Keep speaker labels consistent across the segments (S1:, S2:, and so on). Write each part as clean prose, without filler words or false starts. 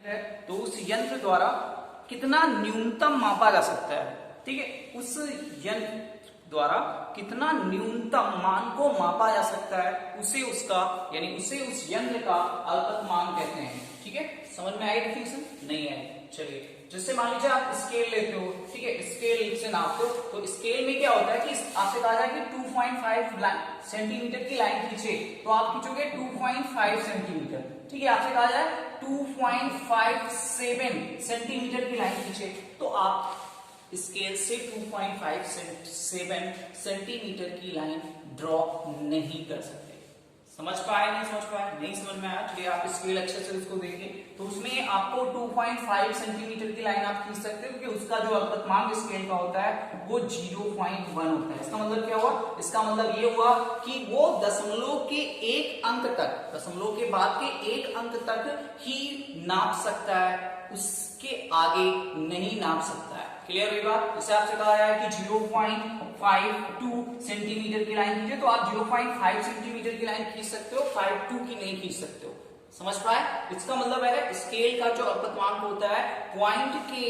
S1: है तो उस यंत्र द्वारा कितना न्यूनतम मापा जा सकता है। ठीक है, उस यंत्र द्वारा कितना न्यूनतम मान को मापा जा सकता है, उसे उसका यानी उसे उस यंत्र का अल्पतमांक कहते हैं। ठीक है, समझ में आई डिफिनेशन? नहीं आई? चलिए, जैसे मान लीजिए आप स्केल लेते हो, ठीक है, स्केल से नापते हो, तो स्केल में क्या होता है कि आपसे कहा जाए कि 2.5 सेंटीमीटर की लाइन खींचे, तो आप खींचोगे 2.5 सेंटीमीटर। ठीक है, आपसे कहा जाए 2.57 सेंटीमीटर की लाइन खींचे, तो आप स्केल से 2.57 सेंटीमीटर की लाइन ड्रॉ नहीं कर सकते। समझ पाए? नहीं समझ पाए? नहीं समझ में आया? चलिए आप स्केल अच्छे से उसको देखिए, तो उसमें आपको 2.5 सेंटीमीटर की लाइन आप खींच सकते हो, क्योंकि उसका जो अल्पतमांक स्केल का होता है वो 0.1 होता है। इसका मतलब क्या हुआ? इसका मतलब ये हुआ कि वो दशमलव के एक अंक तक, दशमलव के बाद के एक अंक तक ही नाप सकता है, उसके आगे नहीं नाप सकता है। क्लियर हुई बात? जैसे आपसे कहा है कि 0.52 सेंटीमीटर की लाइन खींचे, तो आप 0.5 सेंटीमीटर की लाइन खींच सकते हो, 52 की नहीं खींच सकते हो। समझ पाए? इसका मतलब है स्केल का जो अल्पतमांक होता है पॉइंट के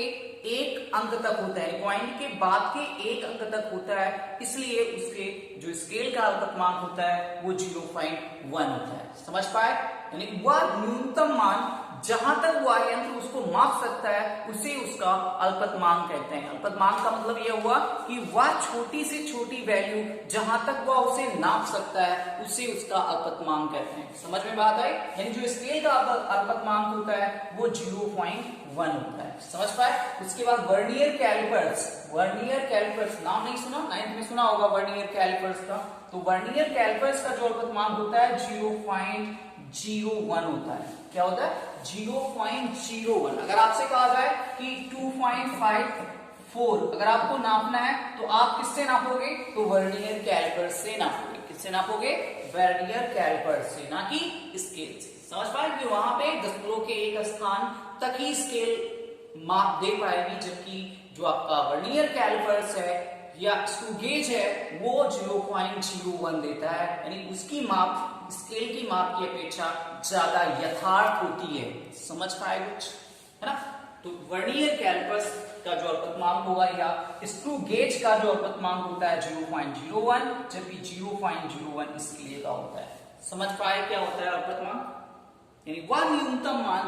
S1: एक अंक तक होता है, पॉइंट के बाद के एक अंक तक होता है, इसलिए उसके जो स्केल का अल्पतमांक होता है वो 0.1 होता है। समझ पाए? यानी वह न्यूनतम मान जहां तक वह यंत्र उसको माप सकता है उसे उसका अल्पतमांक कहते हैं। अल्पतमांक का मतलब यह हुआ कि वह छोटी से छोटी वैल्यू जहां तक वह उसे नाप सकता है उसे उसका अल्पतमांक कहते हैं। समझ में बात आई? यानी जो स्केल का अल्पतमांक होता है वो 0.1 होता है। समझ पाए? उसके बाद वर्नियर कैलिपर्स, वर्नियर कैलिपर्स नाम नहीं सुना? 9th में सुना होगा वर्नियर कैलिपर्स का। तो वर्नियर कैलिपर्स का जो अल्पतमांक होता है 0.01 होता है। क्या होता है? 0.01। अगर आपसे कहा जाए कि 2.54 अगर आपको नापना है तो आप किससे नापोगे? तो वर्नियर कैलिपर्स से नापोगे। किससे नापोगे? वर्नियर कैलिपर्स से, ना कि स्केल से। समझ पाए? कि वहां पे दशमलव के एक स्थान तक ही स्केल माप दे पाएगी, जबकि जो आपका वर्नियर कैलिपर्स है या स्क्रू गेज है वो 0.01 देता है, यानी उसकी माप स्केल की माप की अपेक्षा ज्यादा यथार्थ होती है। समझ पाए कुछ? है ना? तो वर्नियर कैलिपर्स का जो अल्पतमांक होगा या स्क्रू गेज का जो अल्पतमांक होता है 0.01, जबकि 0.01 स्केल का होता है। समझ पाए क्या होता है अल्पतमांक? यानी वह न्यूनतम मान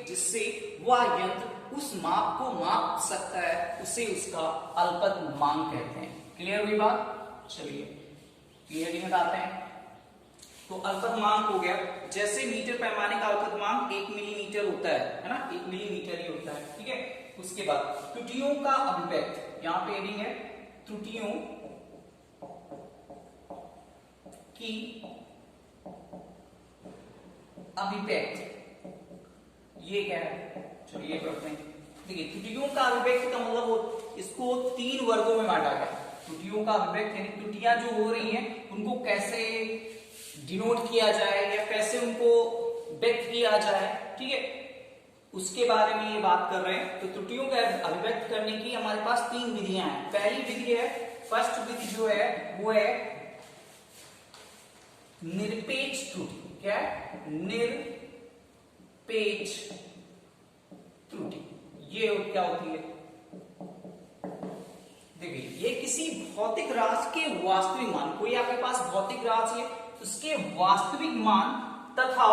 S1: जिससे वह यंत्र उस माप को माप सकता है उसे उसका अल्पतमांक कहते हैं। क्लियर हुई बात? चलिए क्लियरिंग बताते हैं। तो अल्पतमांक हो गया, जैसे मीटर पैमाने का अल्पतमांक 1 मिलीमीटर होता है ना? 1 मिलीमीटर ही होता है। ठीक है, उसके बाद त्रुटियों का अभिव्यक्त, यहां पे हेडिंग है त्रुटियों की अभिव्यक्त। ये क्या है? चलिए पढ़ते हैं। देखिए, त्रुटियों का अभिव्यक्त का मतलब इसको 3 वर्गों में बांटा गया। त्रुटियों का अभिव्यक्त यानी त्रुटियां जो हो रही हैं उनको कैसे डिनोट किया जाए या कैसे उनको व्यक्त किया जाए, ठीक है, उसके बारे में ये बात कर रहे हैं। तो त्रुटियों का अभिव्यक्त करने की हमारे पास 3 विधियां हैं। पहली विधि है, फर्स्ट विधि जो है वो है निरपेक्ष त्रुटि। क्या है? निरपेक्ष त्रुटि। ये क्या होती है? देखिए, ये किसी भौतिक राशि के वास्तविक मान, कोई आपके पास भौतिक राशि है, उसके वास्तविक मान तथा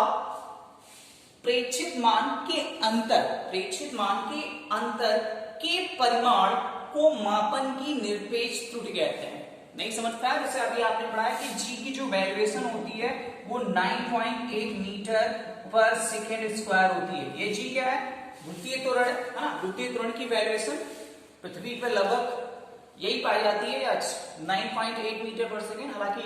S1: प्रेक्षित मान के अंतर, प्रेक्षित मान के अंतर के परिमाण को मापन की निरपेक्ष त्रुटि कहते हैं। नहीं समझ पाया? जैसे अभी आपने पढ़ा है कि जी की जो वैल्यूएशन होती है वो 9.8 मीटर पर सेकेंड स्क्वायर होती है। ये जी क्या है? द्वितीय त्वरण है ना? द्वितीय त्वरण की वैल्यूएशन पृथ्वी पर लगभग यही पाई जाती है, 9.8 मीटर पर सेकेंड। हालांकि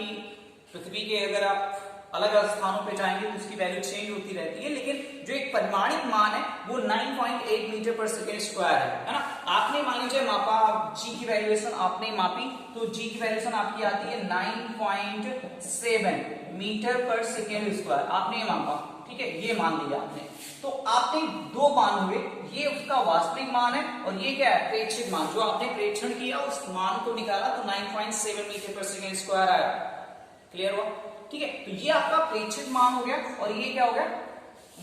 S1: पृथ्वी के अगर आप अलग अलग स्थानों पे जाएंगे तो उसकी वैल्यू चेंज होती रहती है, लेकिन जो एक परिमाणिक मान है वो 9.8 मीटर पर सेकेंड स्क्वायर है ना? आपने मान लीजिए मापा, जी की वैल्यूएशन आपने मापी, तो जी की वैल्यूएशन आपकी आती है 9.7 मीटर पर सेकेंड स्क्वायर। आपने मापा, ठीक है, ये मान लिया आपने। तो आपने 2 मान हुए, ये उसका वास्तविक मान है और ये क्या है? प्रेक्षित मान। जो आपने प्रेक्षण किया उस मान को निकाला तो 9.7 मीटर पर सेकेंड स्क्वायर आया। क्लियर हुआ? ठीक है, तो ये आपका प्रेक्षित मान हो गया और ये क्या हो गया?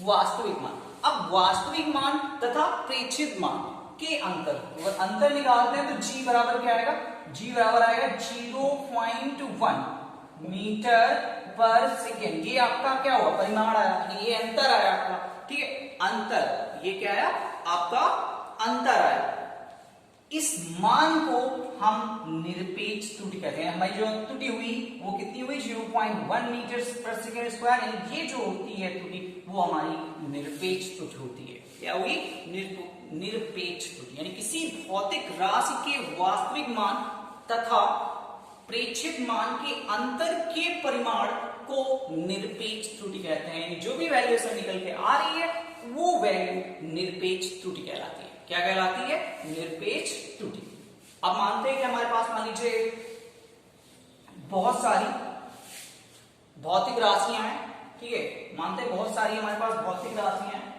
S1: वास्तविक मान। अब वास्तविक मान तथा प्रेक्षित मान के अंतर निकालते हैं तो g बराबर क्या आएगा, g बराबर आएगा 0.1 मीटर पर सेकेंड। ये आपका क्या हुआ, परिमाण आया, ये अंतर आया आपका, ठीक है, अंतर, ये क्या आया आपका अंतर आया। इस मान को हम निरपेक्ष त्रुटि कहते हैं। हमारी जो त्रुटि हुई वो कितनी हुई, 0.1 मीटर पर सेकेंड स्क्वायर, यानी ये जो होती है त्रुटि वो हमारी निरपेक्ष त्रुटि होती है। क्या हुई, निरपेक्ष त्रुटि, यानी किसी भौतिक राशि के वास्तविक मान तथा प्रेक्षित मान के अंतर के परिमाण को निरपेक्ष त्रुटि कहते हैं। यानी जो भी वैल्यूएशन निकल के आ रही है वो वैल्यू निरपेक्ष त्रुटि कहलाती है। क्या कहलाती है, निरपेक्ष त्रुटि। अब मानते हैं कि हमारे पास मान लीजिए बहुत सारी भौतिक राशियां हैं, ठीक है, मानते हैं बहुत सारी हमारे पास भौतिक राशियां हैं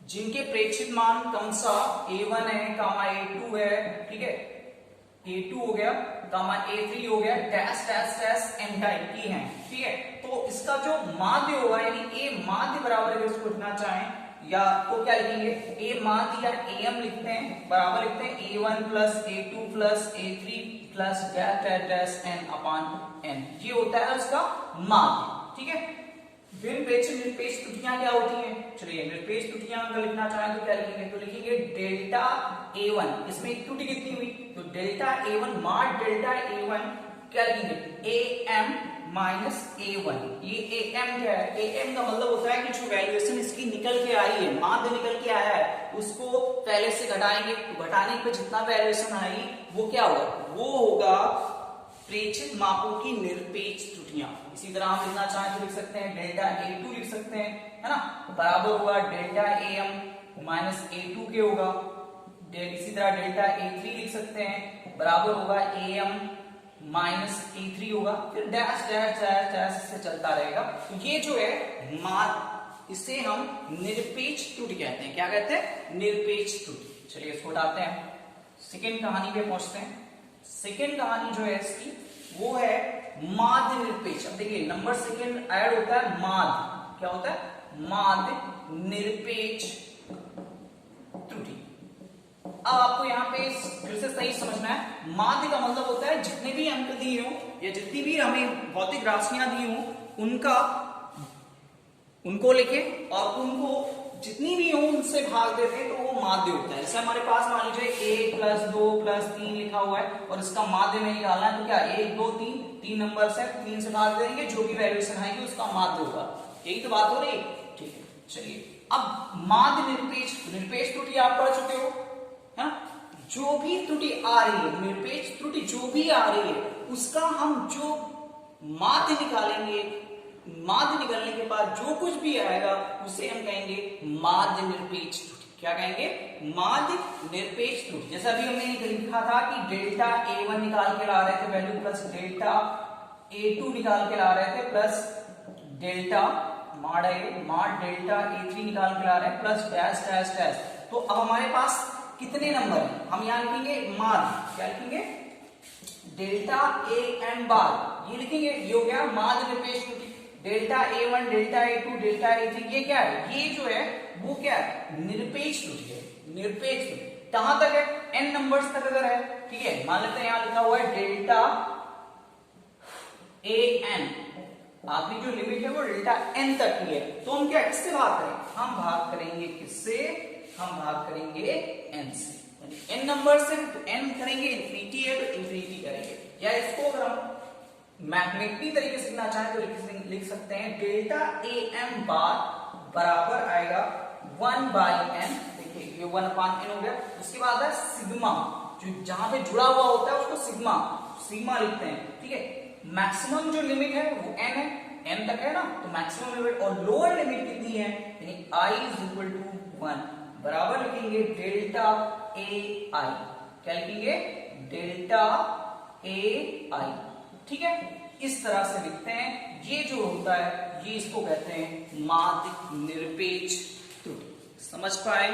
S1: जिनके प्रेक्षित मान क्रमशः a1 है, कामा a2 है, ठीक है, a2 हो गया, कामा a3 हो गया, dash dash dash n type की हैं, ठीक है। तो इसका जो माध्य होगा, यानी a माध्य बराबर अगर इसको लिखना चाहें या तो क्या लिखेंगे, a माध्य या am लिखते हैं, बराबर लिखते हैं a1 plus a2 plus a3 plus dash dash dash n अपान n, ये होता है उसका माध्य, ठीक है। निरपेक्ष त्रुटियां क्या होती हैं, चलिए निरपेक्ष त्रुटियां अगर लिखना चाहें तो क्या लिखेंगे, तो लिखेंगे डेल्टा a1, इसमें एक त्रुटि कितनी हुई, तो डेल्टा a1 माड डेल्टा a1 क्या लिखेंगे, am माइनस a1। ये am क्या है, am का मतलब होता है कि जो वैल्यूएशन इसकी निकल के आई है, माध्य निकल के आया है, उसको पहले से घटाएंगे, तो घटाने पे जितना वैल्यूएशन आएगी वो क्या होगा, वो होगा प्रेक्षित मापों की निरपेक्ष त्रुटियां। इसी तरह हम लिखना चाहें तो लिख सकते हैं डेल्टा a2 लिख सकते हैं, है ना, बराबर होगा डेल्टा am माइनस a2 के होगा। इसी तरह डेल्टा a3 लिख सकते हैं, बराबर होगा am माइनस a3 होगा, फिर डैश डैश डैश डैश से चलता रहेगा। तो ये जो है मान, इसे हम निरपेक्ष त्रुटि कहते हैं। क्या कहते हैं, निरपेक्ष त्रुटि। चलिए इसको उठाते हैं, सेकेंड कहानी पे पहुंचते हैं। सेकेंड कहानी जो है इसकी वो है माध्य निरपेक्ष। अब देखिए नंबर सेकेंड ऐड होता है माध्य, क्या होता है, माध्य निरपेक्ष त्रुटि। अब आपको यहाँ पे फिर से सही समझना है, माध्य का मतलब होता है जितने भी अंक दिए हो या जितनी भी हमें भौतिक राशियां दी हो उनको लिखे और उनको जितनी भी हो उनसे भाग देते तो वो माध्य होता है। जैसे हमारे पास मान लीजिए 1 प्लस 2 प्लस 3 लिखा हुआ है और इसका माध्य में निकालना है, तो क्या 1 2 3 नंबर से 3 से भाग देंगे, जो भी वैल्यूएशन आएगी उसका माध्य होगा। यही तो बात हो रही है, ठीक है। चलिए अब माध्य निरपेक्ष त्रुटि आप पढ़ चुके हो, है, जो भी त्रुटि आ रही है, निरपेक्ष त्रुटि जो भी आ रही है उसका हम जो माध्य निकालेंगे, माध्य निकलने के बाद जो कुछ भी आएगा उसे हम कहेंगे माध्य निरपेक्ष त्रुटि। क्या कहेंगे, माध्य निरपेक्ष त्रुटि। जैसा अभी हमने लिखा था कि डेल्टा a1 निकाल के ला रहे the value, plus delta a2 निकाल के ला रहे थे, प्लस डेल्टा माड डेल्टा a3 निकाल के ला रहे हैं, प्लस डैश डैश डैश। तो अब हमारे पास कितने नंबर हैं, हम यहाँ लिखेंगे माध्य, क्या लिखेंगे, डेल्टा am बार, ये लिखेंगे, ये हो गया माध्य निरपेक्ष त्रुटि। Delta a1 delta a2 delta a3 ये क्या है, ये जो है वो क्या है, निरपेक्ष त्रुटि है। निरपेक्ष त्रुटि कहां तक है, n नंबर्स तक अगर है, ठीक है। मान लेते हैं यहां लिखा हुआ है डेल्टा an, आखिरी जो लिमिट है वो डेल्टा n तक की है, तो हम क्या किससे भाग करें, हम भाग करेंगे किससे, हम भाग करेंगे n से, यानी n नंबर से तो n करेंगे, इंफिनिटी है तो इंफिनिटी करेंगे। या इसको अगर हम मैथमेटिकली तरीके से लिखना चाहें तो लिख सकते हैं डेल्टा am बार बराबर आएगा 1 बाई n, देखिए ये 1 अपान n हो गया। उसके बाद है सिग्मा, जो जहां पे जुड़ा हुआ होता है उसको सिग्मा लिखते हैं, ठीक है। मैक्सिमम जो लिमिट है वो n है, n तक है ना, तो मैक्सिमम लिमिट, और लोअर लिमिट कितनी है, यानी i इज इक्वल टू 1, बराबर लिखेंगे डेल्टा ai, क्या लिखेंगे, डेल्टा ai, ठीक है। इस तरह से लिखते हैं, ये जो होता है ये इसको कहते हैं माध्य निरपेक्ष त्रुटि। समझ पाए।